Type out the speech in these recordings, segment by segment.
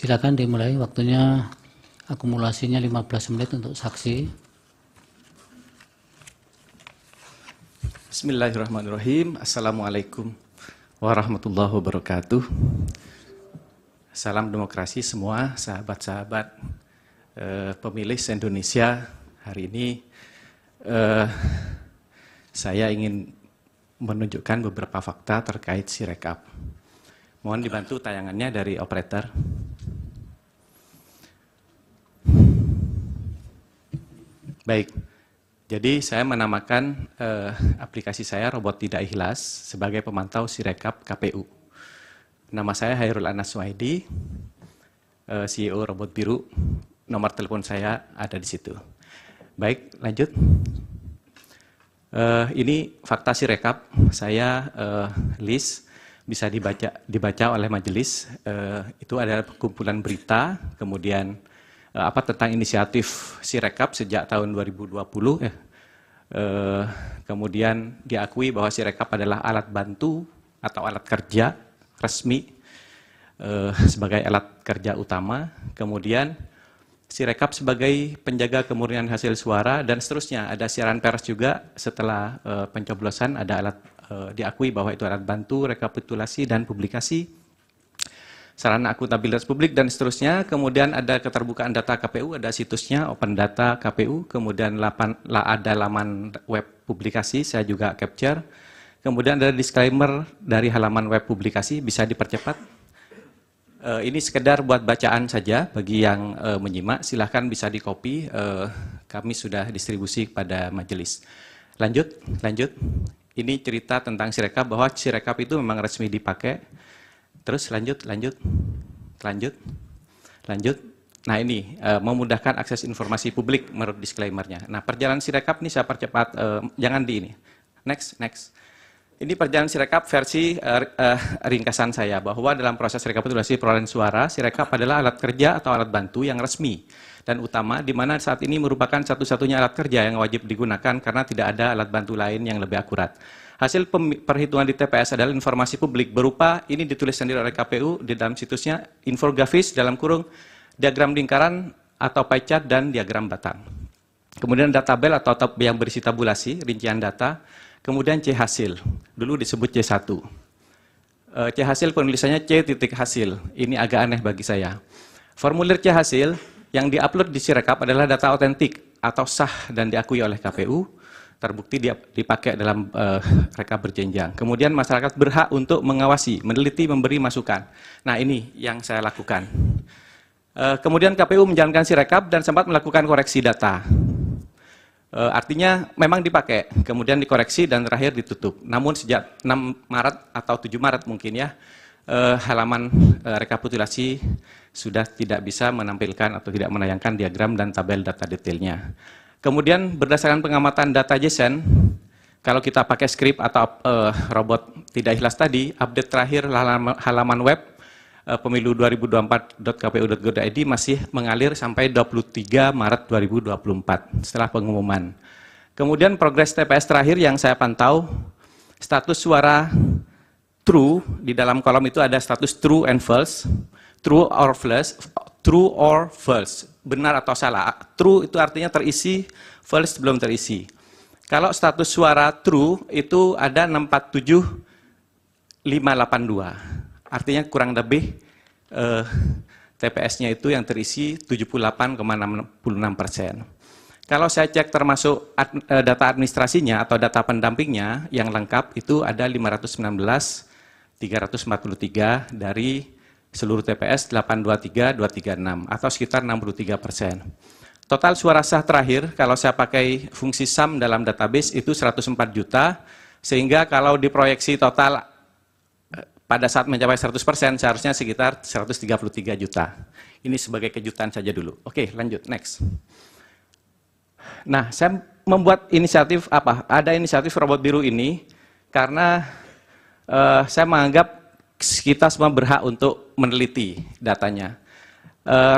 Silakan dimulai, waktunya akumulasinya 15 menit untuk saksi. Bismillahirrahmanirrahim. Assalamualaikum warahmatullahi wabarakatuh. Salam demokrasi semua sahabat-sahabat pemilih se-Indonesia. Hari ini saya ingin menunjukkan beberapa fakta terkait Sirekap. Mohon dibantu tayangannya dari operator. Baik, jadi saya menamakan aplikasi saya Robot Tidak Ikhlas sebagai pemantau Sirekap KPU. Nama saya Hairul Anas Suhaidi, CEO Robot Biru. Nomor telepon saya ada di situ. Baik, lanjut. Ini fakta Sirekap. Saya list bisa dibaca oleh majelis. Itu adalah kumpulan berita, kemudian tentang inisiatif Sirekap sejak tahun 2020. Kemudian diakui bahwa Sirekap adalah alat bantu atau alat kerja resmi sebagai alat kerja utama. Kemudian Sirekap sebagai penjaga kemurnian hasil suara dan seterusnya. Ada siaran pers juga setelah pencoblosan, ada alat diakui bahwa itu alat bantu, rekapitulasi dan publikasi, sarana akuntabilitas publik dan seterusnya. Kemudian ada keterbukaan data KPU, ada situsnya Open Data KPU, kemudian ada laman web publikasi, saya juga capture. Kemudian ada disclaimer dari halaman web publikasi, bisa dipercepat. Ini sekedar buat bacaan saja bagi yang menyimak, silahkan bisa di-copy, kami sudah distribusi kepada majelis. Lanjut. Ini cerita tentang Sirekap, bahwa Sirekap itu memang resmi dipakai. Terus lanjut. Nah ini memudahkan akses informasi publik menurut disclaimer-nya. Nah perjalanan Sirekap ini saya percepat, jangan di ini. Next. Ini perjalanan Sirekap versi ringkasan saya, bahwa dalam proses rekapitulasi perolehan suara, Sirekap adalah alat kerja atau alat bantu yang resmi dan utama, di mana saat ini merupakan satu-satunya alat kerja yang wajib digunakan karena tidak ada alat bantu lain yang lebih akurat. Hasil perhitungan di TPS adalah informasi publik berupa, ini ditulis sendiri oleh KPU di dalam situsnya, infografis dalam kurung, diagram lingkaran atau pie chart dan diagram batang. Kemudian ada tabel atau yang berisi tabulasi, rincian data, kemudian C hasil, dulu disebut C1. C hasil penulisannya C titik hasil, ini agak aneh bagi saya. Formulir C hasil yang diupload di Sirekap adalah data otentik atau sah dan diakui oleh KPU, terbukti dipakai dalam rekap berjenjang. Kemudian masyarakat berhak untuk mengawasi, meneliti, memberi masukan. Nah ini yang saya lakukan. Kemudian KPU menjalankan Sirekap dan sempat melakukan koreksi data. Artinya memang dipakai, kemudian dikoreksi dan terakhir ditutup. Namun sejak 6 Maret atau 7 Maret mungkin ya, halaman rekapitulasi sudah tidak bisa menampilkan atau tidak menayangkan diagram dan tabel data detailnya. Kemudian berdasarkan pengamatan data JSON, kalau kita pakai script atau robot tidak ikhlas tadi, update terakhir halaman web pemilu 2024.kpu.go.id masih mengalir sampai 23 Maret 2024 setelah pengumuman. Kemudian progres TPS terakhir yang saya pantau, status suara true, di dalam kolom itu ada status true and false, true or false, benar atau salah. True itu artinya terisi, false belum terisi. Kalau status suara true itu ada 647.582, artinya kurang lebih TPS-nya itu yang terisi 78,66%. Kalau saya cek termasuk data administrasinya atau data pendampingnya yang lengkap itu ada 519.343 dari seluruh TPS 823.236 atau sekitar 63%. Total suara sah terakhir kalau saya pakai fungsi sum dalam database itu 104 juta, sehingga kalau diproyeksi total pada saat mencapai 100% seharusnya sekitar 133 juta. Ini sebagai kejutan saja dulu. Oke, lanjut, next. Nah, saya membuat inisiatif apa? Ada inisiatif Robot Biru ini karena saya menganggap kita semua berhak untuk meneliti datanya.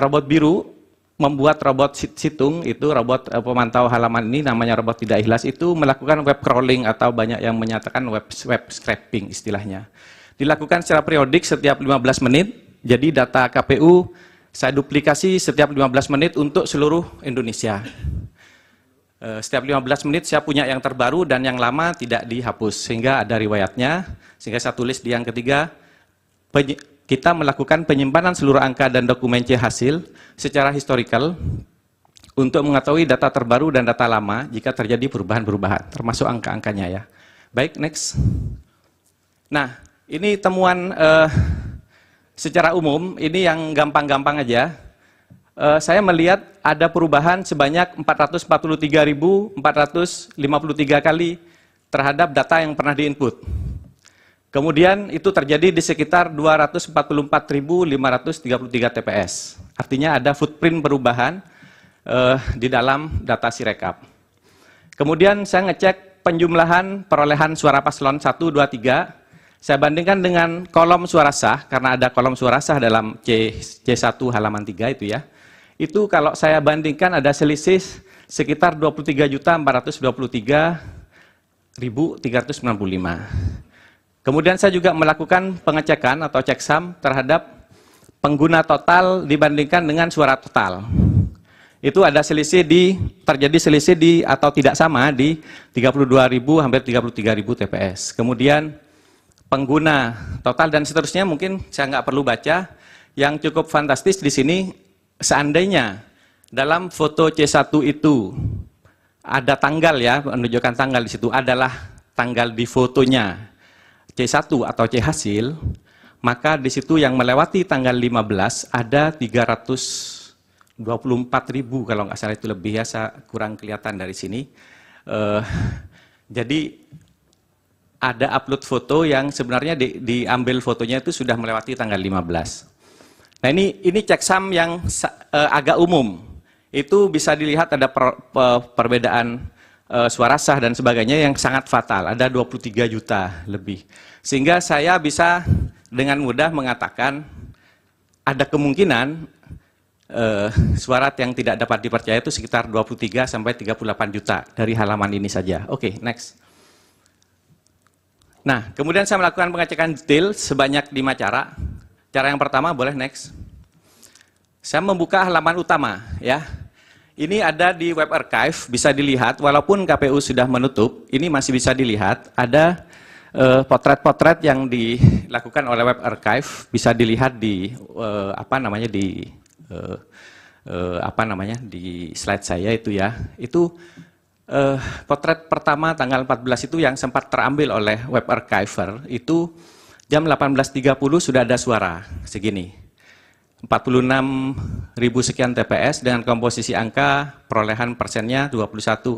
Robot Biru membuat robot situng, itu robot pemantau halaman ini namanya Robot Tidak Ikhlas, itu melakukan web crawling atau banyak yang menyatakan web scraping istilahnya. Dilakukan secara periodik setiap 15 menit, jadi data KPU saya duplikasi setiap 15 menit untuk seluruh Indonesia. Setiap 15 menit saya punya yang terbaru dan yang lama tidak dihapus, sehingga ada riwayatnya. Sehingga saya tulis di yang ketiga, kita melakukan penyimpanan seluruh angka dan dokumen C hasil secara historical untuk mengetahui data terbaru dan data lama jika terjadi perubahan-perubahan, termasuk angka-angkanya ya. Baik, next. Nah, ini temuan secara umum, ini yang gampang-gampang aja. Saya melihat ada perubahan sebanyak 443.453 kali terhadap data yang pernah diinput. Kemudian itu terjadi di sekitar 244.533 TPS. Artinya ada footprint perubahan di dalam data Sirekap. Kemudian saya ngecek penjumlahan perolehan suara paslon 1, 2, 3. Saya bandingkan dengan kolom suara sah, karena ada kolom suara sah dalam C1 halaman 3 itu ya. Itu kalau saya bandingkan ada selisih sekitar 23.423.395. Kemudian saya juga melakukan pengecekan atau checksum terhadap pengguna total dibandingkan dengan suara total. Itu ada terjadi selisih atau tidak sama di 32.000 hampir 33.000 TPS. Kemudian pengguna total dan seterusnya mungkin saya nggak perlu baca. Yang cukup fantastis di sini, seandainya dalam foto C1 itu ada tanggal ya, menunjukkan tanggal di situ adalah tanggal di fotonya C1 atau C hasil, maka di situ yang melewati tanggal 15 ada 324.000 kalau nggak salah, itu lebih ya, saya kurang kelihatan dari sini. Jadi ada upload foto yang sebenarnya diambil fotonya itu sudah melewati tanggal 15. Nah ini checksum yang agak umum. Itu bisa dilihat ada perbedaan suara sah dan sebagainya yang sangat fatal. Ada 23 juta lebih. Sehingga saya bisa dengan mudah mengatakan ada kemungkinan suara yang tidak dapat dipercaya itu sekitar 23 sampai 38 juta dari halaman ini saja. Oke, next. Nah, kemudian saya melakukan pengecekan detail sebanyak 5 cara. Cara yang pertama, boleh next. Saya membuka halaman utama, ya. Ini ada di web archive, bisa dilihat. Walaupun KPU sudah menutup, ini masih bisa dilihat. Ada potret-potret yang dilakukan oleh web archive, bisa dilihat di di slide saya itu ya. Itu potret pertama tanggal 14 itu yang sempat terambil oleh web archiver, itu jam 18.30 sudah ada suara segini. 46.000 sekian TPS dengan komposisi angka perolehan persennya 21,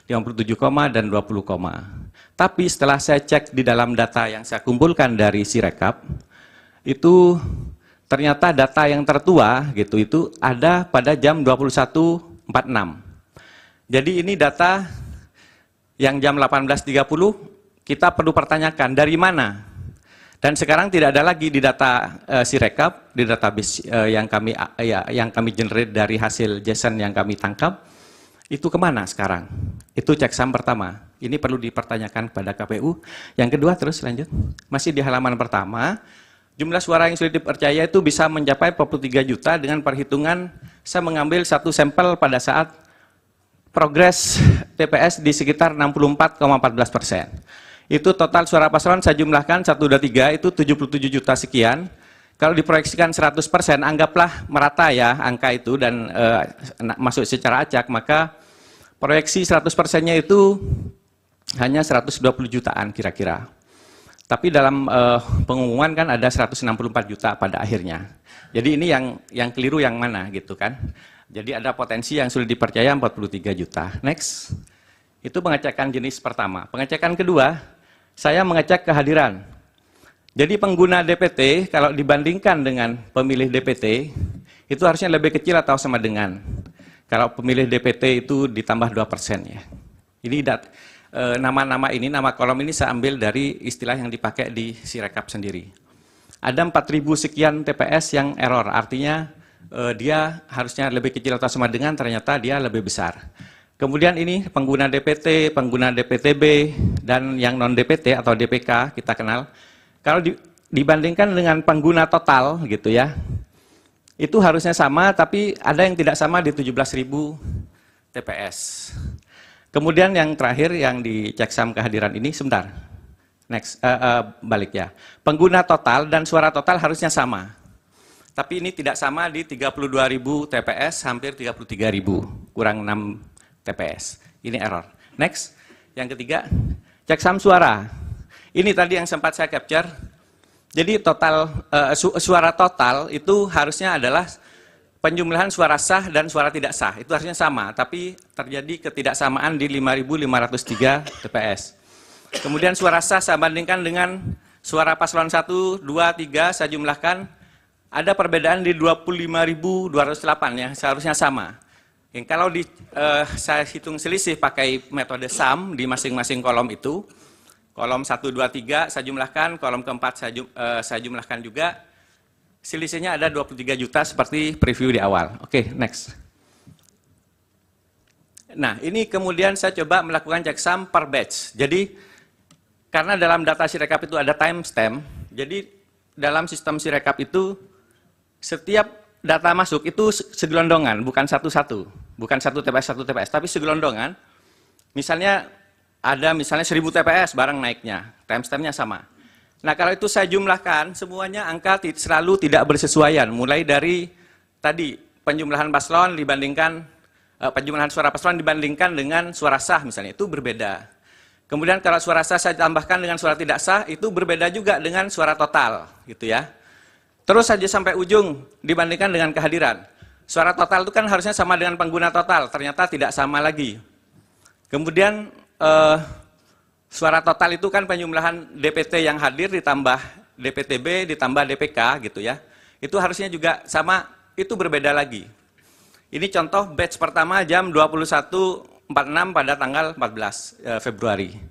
57, dan 20. Tapi setelah saya cek di dalam data yang saya kumpulkan dari Sirekap, itu ternyata data yang tertua gitu itu ada pada jam 21.46. Jadi ini data yang jam 18.30 kita perlu pertanyakan dari mana. Dan sekarang tidak ada lagi di data Sirekap, di database yang kami generate dari hasil JSON yang kami tangkap, itu kemana sekarang? Itu checksum pertama. Ini perlu dipertanyakan kepada KPU. Yang kedua, terus lanjut. Masih di halaman pertama, jumlah suara yang sulit dipercaya itu bisa mencapai 43 juta dengan perhitungan saya mengambil satu sampel pada saat progres TPS di sekitar 64,14%. Itu total suara paslon saya jumlahkan 1, 2, 3 itu 77 juta sekian. Kalau diproyeksikan 100%, anggaplah merata ya angka itu dan masuk secara acak, maka proyeksi 100%-nya itu hanya 120 jutaan kira-kira. Tapi dalam pengumuman kan ada 164 juta pada akhirnya. Jadi ini yang keliru yang mana gitu kan. Jadi ada potensi yang sudah dipercaya 43 juta. Next. Itu pengecekan jenis pertama. Pengecekan kedua, saya mengecek kehadiran. Jadi pengguna DPT kalau dibandingkan dengan pemilih DPT, itu harusnya lebih kecil atau sama dengan. Kalau pemilih DPT itu ditambah 2% ya. Ini nama-nama ini, nama kolom ini saya ambil dari istilah yang dipakai di Sirekap sendiri. Ada 4.000 sekian TPS yang error, artinya dia harusnya lebih kecil atau sama dengan, ternyata dia lebih besar. Kemudian ini pengguna DPT, pengguna DPTB, dan yang non-DPT atau DPK kita kenal. Kalau dibandingkan dengan pengguna total gitu ya, Itu harusnya sama, tapi ada yang tidak sama di 17.000 TPS. Kemudian yang terakhir yang di checksum kehadiran ini, sebentar. Next, balik ya. Pengguna total dan suara total harusnya sama. Tapi ini tidak sama di 32.000 TPS, hampir 33.000, kurang 6 TPS. Ini error. Next, yang ketiga, checksum suara. Ini tadi yang sempat saya capture. Jadi total suara total itu harusnya adalah penjumlahan suara sah dan suara tidak sah. Itu harusnya sama, tapi terjadi ketidaksamaan di 5.503 TPS. Kemudian suara sah saya bandingkan dengan suara paslon 1, 2, 3, saya jumlahkan. Ada perbedaan di 25.208 yang seharusnya sama. Yang kalau saya hitung selisih pakai metode sum di masing-masing kolom itu, kolom 1, 2, 3 saya jumlahkan, kolom keempat saya jumlahkan juga, selisihnya ada 23 juta seperti preview di awal. Oke, next. Nah, ini kemudian saya coba melakukan checksum per batch. Jadi, karena dalam data Sirekap itu ada timestamp, jadi dalam sistem Sirekap itu setiap data masuk itu segelondongan, bukan satu-satu, bukan satu TPS, tapi segelondongan. Misalnya ada 1.000 TPS barang naiknya, timestampnya sama. Nah kalau itu saya jumlahkan, semuanya angka selalu tidak bersesuaian, mulai dari tadi penjumlahan paslon dibandingkan, penjumlahan suara paslon dibandingkan dengan suara sah misalnya, itu berbeda. Kemudian kalau suara sah saya tambahkan dengan suara tidak sah, itu berbeda juga dengan suara total, gitu ya. Terus saja sampai ujung dibandingkan dengan kehadiran. Suara total itu kan harusnya sama dengan pengguna total, ternyata tidak sama lagi. Kemudian suara total itu kan penjumlahan DPT yang hadir ditambah DPTB ditambah DPK gitu ya. Itu harusnya juga sama, itu berbeda lagi. Ini contoh batch pertama jam 21.46 pada tanggal 14 Februari.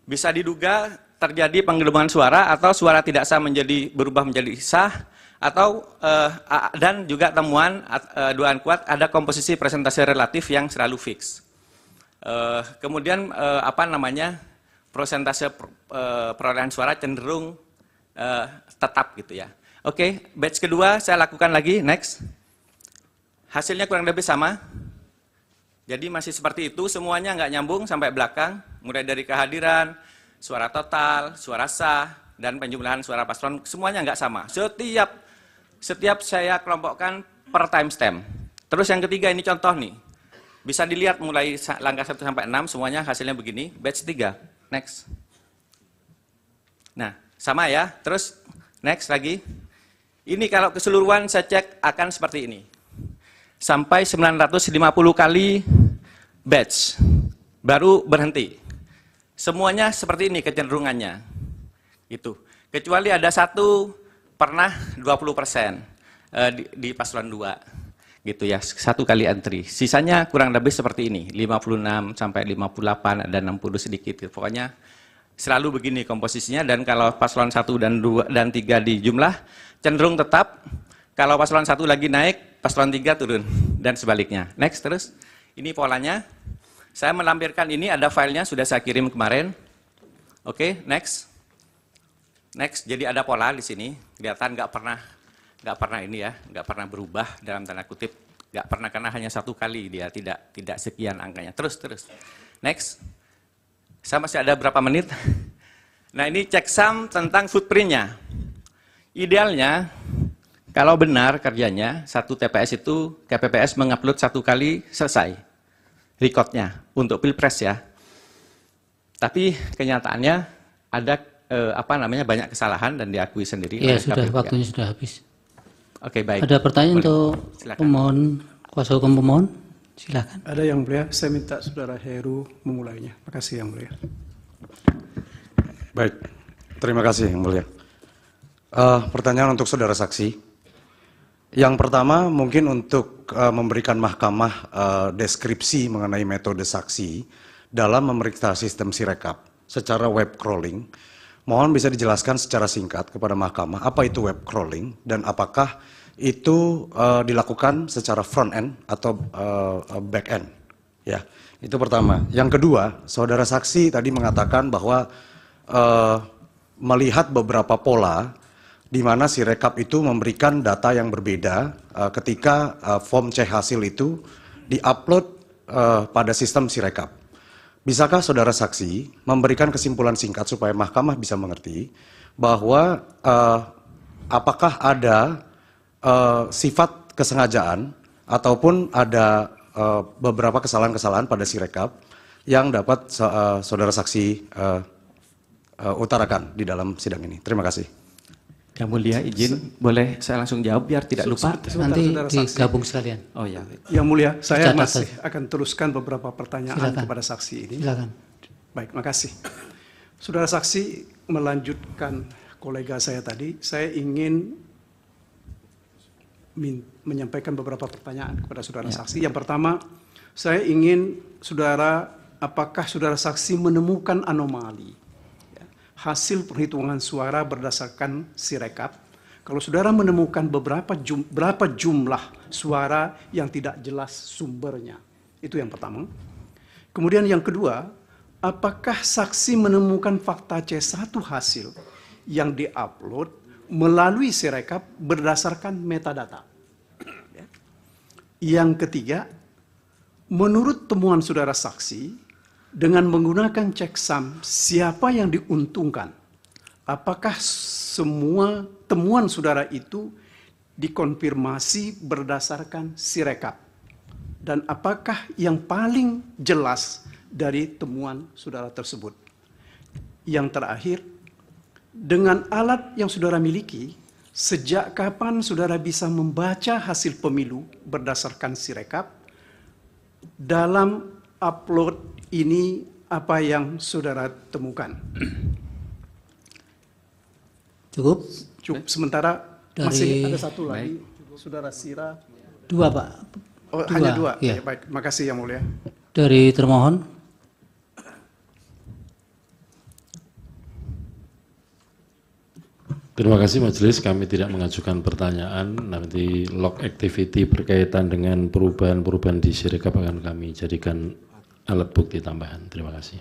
Bisa diduga terjadi penggelembungan suara atau suara tidak sah berubah menjadi sah, atau dan juga temuan dugaan kuat ada komposisi presentasi relatif yang selalu fix. Kemudian persentase perolehan suara cenderung tetap gitu ya. Oke, batch kedua saya lakukan lagi, next. Hasilnya kurang lebih sama. Jadi masih seperti itu, semuanya nggak nyambung sampai belakang, mulai dari kehadiran, suara total, suara sah, dan penjumlahan suara paslon, semuanya nggak sama. Setiap saya kelompokkan per timestamp. Terus yang ketiga ini contoh nih. Bisa dilihat mulai langkah 1 sampai 6 semuanya hasilnya begini. Batch 3. Next. Nah, sama ya. Terus next lagi. Ini kalau keseluruhan saya cek akan seperti ini. Sampai 950 kali batch. Baru berhenti. Semuanya seperti ini kecenderungannya. Gitu. Kecuali ada satu pernah 20% di paslon 2. Gitu ya, 1 kali entry. Sisanya kurang lebih seperti ini, 56 sampai 58, ada 60 sedikit. Pokoknya selalu begini komposisinya, dan kalau paslon 1 dan 2 dan 3 di jumlah cenderung tetap. Kalau paslon 1 lagi naik, paslon 3 turun dan sebaliknya. Next terus. Ini polanya. Saya melampirkan ini, ada filenya sudah saya kirim kemarin. Oke, next. Next, jadi ada pola di sini. Kelihatan nggak pernah ini ya, nggak pernah berubah dalam tanda kutip, nggak pernah karena hanya 1 kali dia tidak sekian angkanya. Terus. Next. Saya masih ada berapa menit. Nah ini checksum tentang footprintnya. Idealnya kalau benar kerjanya 1 TPS itu KPPS mengupload 1 kali selesai recordnya untuk pilpres ya. Tapi kenyataannya ada banyak kesalahan dan diakui sendiri. Iya sudah, waktunya sudah habis. Oke, baik. Ada pertanyaan untuk silakan. pemohon, kuasa hukum pemohon? Silakan. Ada yang mulia, saya minta saudara Heru memulainya. Terima kasih yang mulia. Baik, terima kasih yang mulia. Pertanyaan untuk saudara saksi. Yang pertama mungkin untuk memberikan mahkamah deskripsi mengenai metode saksi dalam memeriksa sistem Sirekap secara web crawling. Mohon bisa dijelaskan secara singkat kepada mahkamah apa itu web crawling dan apakah itu dilakukan secara front end atau back end. Ya, itu pertama. Yang kedua, saudara saksi tadi mengatakan bahwa melihat beberapa pola di mana Sirekap itu memberikan data yang berbeda ketika form C hasil itu diupload pada sistem Sirekap. Bisakah saudara saksi memberikan kesimpulan singkat supaya mahkamah bisa mengerti bahwa apakah ada sifat kesengajaan ataupun ada beberapa kesalahan-kesalahan pada Sirekap yang dapat saudara saksi utarakan di dalam sidang ini? Terima kasih. Yang mulia izin, boleh saya langsung jawab biar tidak lupa? Nanti digabung sekalian. Oh ya. Yang mulia, saya Catat masih saja. akan teruskan beberapa pertanyaan Silakan. kepada saksi ini. Silakan. Baik, makasih. Saudara saksi melanjutkan kolega saya tadi, saya ingin menyampaikan beberapa pertanyaan kepada saudara saksi. Yang pertama, saya ingin saudara, apakah saudara saksi menemukan anomali hasil perhitungan suara berdasarkan Sirekap? Kalau saudara menemukan berapa jumlah suara yang tidak jelas sumbernya, itu yang pertama. Kemudian yang kedua, apakah saksi menemukan fakta C1 hasil yang diupload melalui Sirekap berdasarkan metadata? Yang ketiga, menurut temuan saudara saksi, dengan menggunakan checksum, siapa yang diuntungkan? Apakah semua temuan saudara itu dikonfirmasi berdasarkan Sirekap? Dan apakah yang paling jelas dari temuan saudara tersebut? Yang terakhir, dengan alat yang saudara miliki, sejak kapan saudara bisa membaca hasil pemilu berdasarkan Sirekap? Dalam upload ini apa yang saudara temukan? Cukup? Cukup. Sementara Dari- masih ada satu lagi, saudara Sira. Dua, Pak. Oh, hanya dua. Iya. Ya, baik, makasih yang mulia. Dari termohon. Terima kasih majelis, kami tidak mengajukan pertanyaan, nanti log activity berkaitan dengan perubahan-perubahan di Sirekap akan kami jadikan alat bukti tambahan. Terima kasih.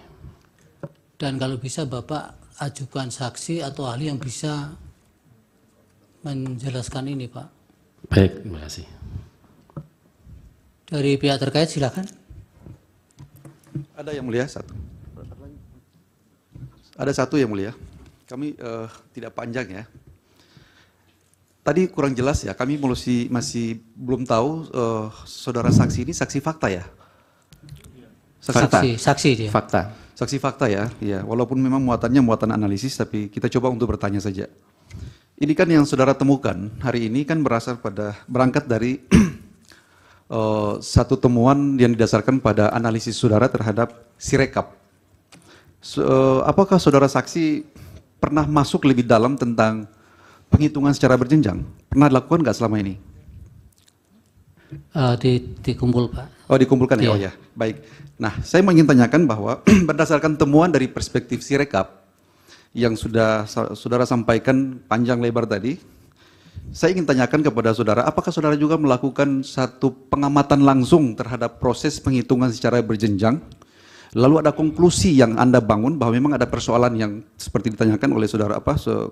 Dan kalau bisa Bapak ajukan saksi atau ahli yang bisa menjelaskan ini, Pak. Baik, terima kasih. Dari pihak terkait silakan. Ada yang mulia satu. Ada satu yang mulia. Kami tidak panjang ya. Tadi kurang jelas ya. Kami masih belum tahu saudara saksi ini saksi fakta ya. Fakta. Saksi dia. Fakta. Saksi fakta ya. Ya. Walaupun memang muatannya muatan analisis, tapi kita coba untuk bertanya saja. Ini kan yang saudara temukan hari ini kan berangkat dari satu temuan yang didasarkan pada analisis saudara terhadap Sirekap. Apakah saudara saksi pernah masuk lebih dalam tentang penghitungan secara berjenjang? Pernah dilakukan nggak selama ini? Dikumpul, Pak. Oh, dikumpulkan ya? Iya. Oh ya, baik. Nah, saya ingin tanyakan bahwa berdasarkan temuan dari perspektif Sirekap yang sudah saudara sampaikan panjang lebar tadi, saya ingin tanyakan kepada saudara, apakah saudara juga melakukan satu pengamatan langsung terhadap proses penghitungan secara berjenjang? Lalu ada konklusi yang Anda bangun bahwa memang ada persoalan yang seperti ditanyakan oleh saudara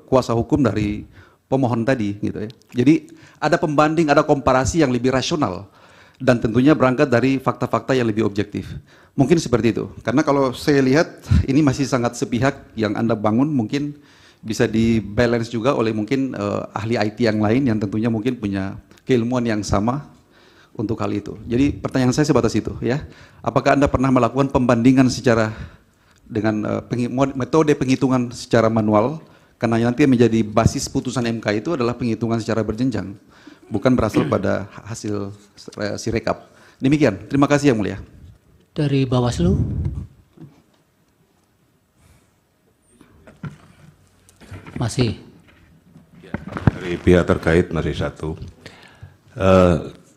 kuasa hukum dari pemohon tadi gitu ya. Jadi ada pembanding, ada komparasi yang lebih rasional dan tentunya berangkat dari fakta-fakta yang lebih objektif. Mungkin seperti itu. Karena kalau saya lihat ini masih sangat sepihak yang Anda bangun, mungkin bisa di-balance juga oleh mungkin ahli IT yang lain yang tentunya mungkin punya keilmuan yang sama untuk hal itu. Jadi pertanyaan saya sebatas itu ya. Apakah Anda pernah melakukan pembandingan secara dengan metode penghitungan secara manual, karena nanti menjadi basis putusan MK itu adalah penghitungan secara berjenjang, bukan berasal pada hasil Sirekap. Demikian. Terima kasih yang mulia. Dari Bawaslu. Masih. Dari pihak terkait masih satu.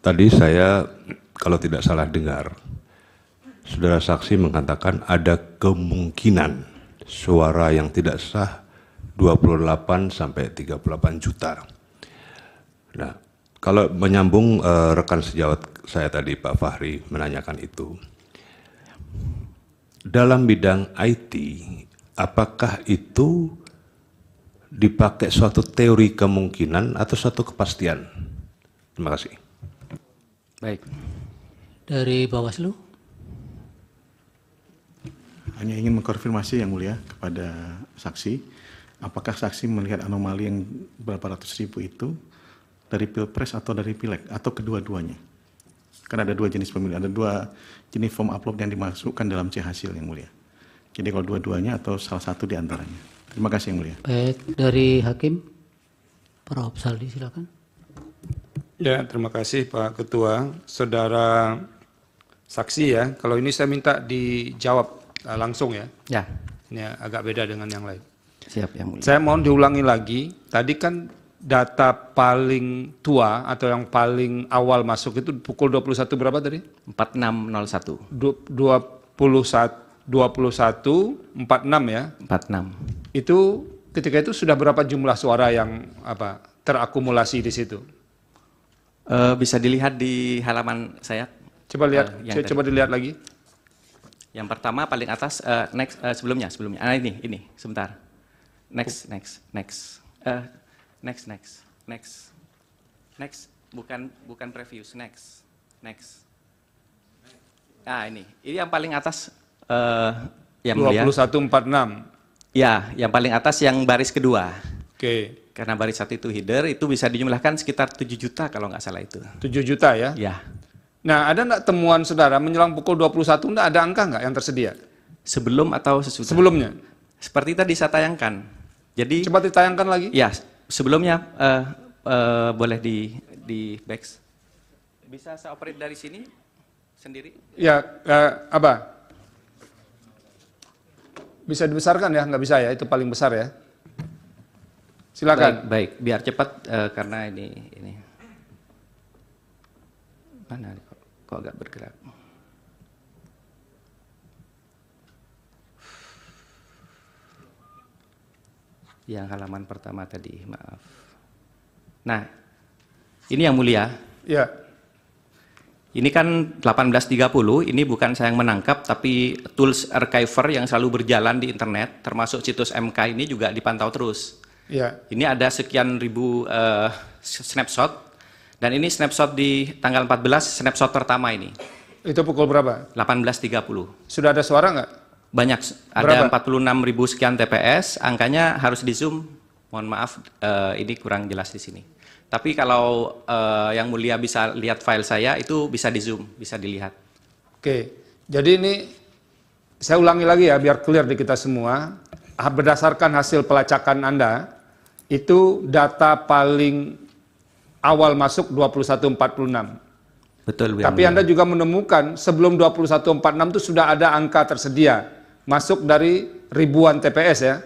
Tadi saya kalau tidak salah dengar, saudara saksi mengatakan ada kemungkinan suara yang tidak sah 28 sampai 38 juta. Nah, kalau menyambung rekan sejawat saya tadi Pak Fahri menanyakan itu, dalam bidang IT, apakah itu dipakai suatu teori kemungkinan atau suatu kepastian? Terima kasih. Baik. Dari Bawaslu. Hanya ingin mengkonfirmasi Yang Mulia kepada saksi, apakah saksi melihat anomali yang berapa ratus ribu itu dari Pilpres atau dari Pileg atau kedua-duanya? Karena ada dua jenis pemilih, ada dua jenis form upload yang dimasukkan dalam C hasil Yang Mulia. Jadi kalau dua-duanya atau salah satu di antaranya. Terima kasih Yang Mulia. Baik, dari Hakim, Prof. Saldi silakan. Ya, terima kasih Pak Ketua. Saudara saksi ya, kalau ini saya minta dijawab langsung ya. Ya, Ini agak beda dengan yang lain. siap Yang Mulia. Saya mohon diulangi lagi. Tadi kan data paling tua atau yang paling awal masuk itu pukul 21 berapa tadi? 4601. 21:46 ya. 46. Itu ketika itu sudah berapa jumlah suara yang terakumulasi di situ? Bisa dilihat di halaman saya. Coba lihat, yang coba dilihat lagi. Yang pertama paling atas, sebelumnya. Ini, sebentar. Next. Bukan previous, next. Ini yang paling atas, yang mulia. 21:46. Ya, yang paling atas yang baris kedua. Oke, Karena baris satu itu header, itu bisa dijumlahkan sekitar 7 juta kalau nggak salah itu. 7 juta ya. Ya, Nah, ada nggak temuan saudara menjelang pukul 21 nggak ada angka nggak yang tersedia? sebelum atau sesudah? Sebelumnya. Seperti tadi saya tayangkan. Jadi, Coba ditayangkan lagi. ya, sebelumnya boleh di back. Bisa saya operate dari sini sendiri? Ya, apa? Bisa dibesarkan ya? Nggak bisa ya? Itu paling besar ya. Silakan. Baik, biar cepat karena ini. Mana kok agak bergerak? Yang halaman pertama tadi, maaf. Nah, ini yang mulia. Ya. Ini kan 1830, ini bukan saya yang menangkap, tapi tools archiver yang selalu berjalan di internet, termasuk situs MK ini juga dipantau terus. Ya. Ini ada sekian ribu snapshot, dan ini snapshot di tanggal 14, snapshot pertama ini, Itu pukul berapa? 18.30. Sudah ada suara nggak? Banyak, Berapa? ada 46.000 sekian TPS, angkanya harus di zoom. Mohon maaf, ini kurang jelas di sini. Tapi kalau yang mulia bisa lihat file saya, itu bisa di zoom, bisa dilihat. Oke, jadi ini saya ulangi lagi ya biar clear di kita semua. Berdasarkan hasil pelacakan Anda, itu data paling awal masuk 21.46. Betul, Bu. Tapi Anda juga menemukan sebelum 21.46 itu sudah ada angka tersedia. Masuk dari ribuan TPS ya.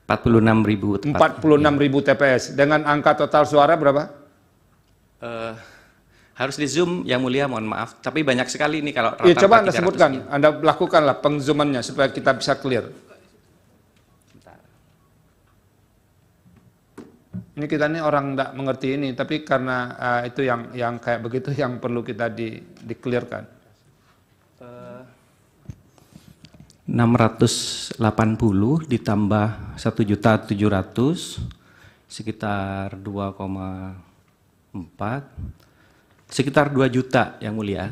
46.000. 46.000 TPS. Dengan angka total suara berapa? Harus di zoom, yang mulia, mohon maaf. Tapi banyak sekali ini kalau Iya, rata-rata coba Anda 300 sebutkan. sekian. Anda lakukanlah pengzoomannya supaya kita bisa clear. Ini kita ini orang tidak mengerti ini, tapi karena itu yang kayak begitu yang perlu kita di-clearkan. 680 ditambah 1.700.000 sekitar 2,4, sekitar 2 juta yang mulia.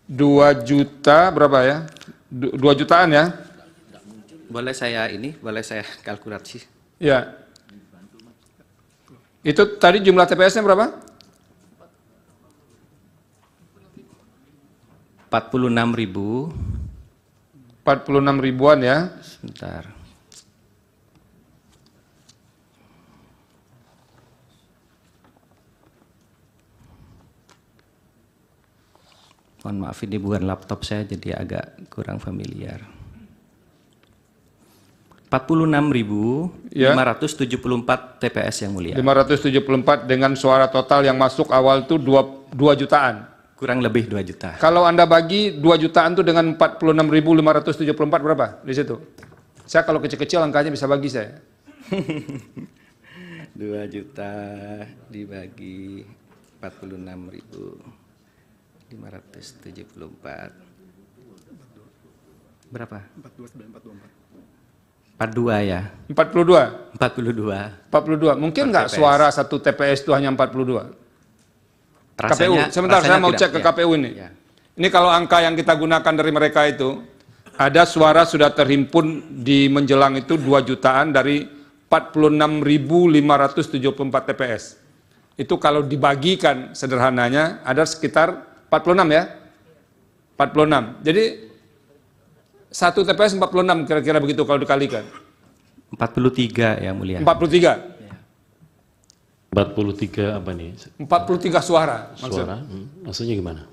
2 juta berapa ya? 2 jutaan ya? Boleh saya kalkulasi. Ya. Itu tadi jumlah TPS-nya berapa? 46.000. 46 ribuan ya. Sebentar. Mohon maaf, ini bukan laptop saya jadi agak kurang familiar. 46.574 TPS yang mulia. 574 dengan suara total yang masuk awal itu 2 jutaan. Kurang lebih 2 juta. Kalau Anda bagi 2 jutaan itu dengan 46.574 berapa di situ? Saya kalau kecil-kecil angkanya bisa bagi saya. 2 juta dibagi 46.574. Berapa? 14,424. 42 ya. 42? 42. 42. Mungkin nggak TPS. suara satu TPS itu hanya 42? KPU, Rasanya, sebentar saya mau cek ke ya. KPU ini. Ya. Ini kalau angka yang kita gunakan dari mereka itu, ada suara sudah terhimpun di menjelang itu 2 jutaan dari 46.574 TPS. Itu kalau dibagikan sederhananya ada sekitar 46 ya? 46. Jadi satu TPS 46 kira-kira begitu kalau dikalikan. 43 ya mulia. 43. 43 apa nih? 43 suara. Suara? Maksudnya gimana?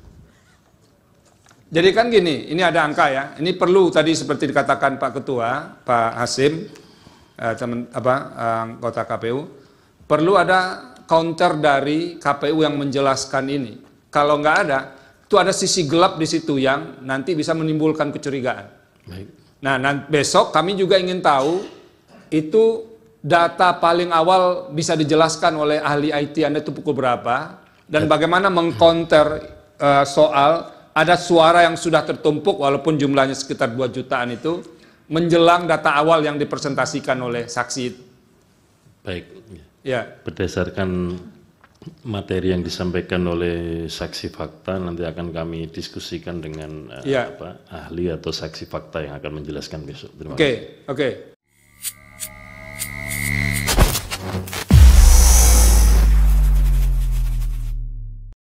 Jadi kan gini, ini ada angka ya. Ini perlu tadi seperti dikatakan Pak Ketua, Pak Hasim, anggota KPU, perlu ada counter dari KPU yang menjelaskan ini. Kalau nggak ada, itu ada sisi gelap di situ yang nanti bisa menimbulkan kecurigaan. Baik. Nah, besok kami juga ingin tahu itu data paling awal bisa dijelaskan oleh ahli IT Anda itu pukul berapa dan bagaimana mengcounter soal ada suara yang sudah tertumpuk walaupun jumlahnya sekitar 2 jutaan itu menjelang data awal yang dipresentasikan oleh saksi itu. Baik. Ya. Berdasarkan materi yang disampaikan oleh saksi fakta nanti akan kami diskusikan dengan ahli atau saksi fakta yang akan menjelaskan besok. Terima kasih. Oke.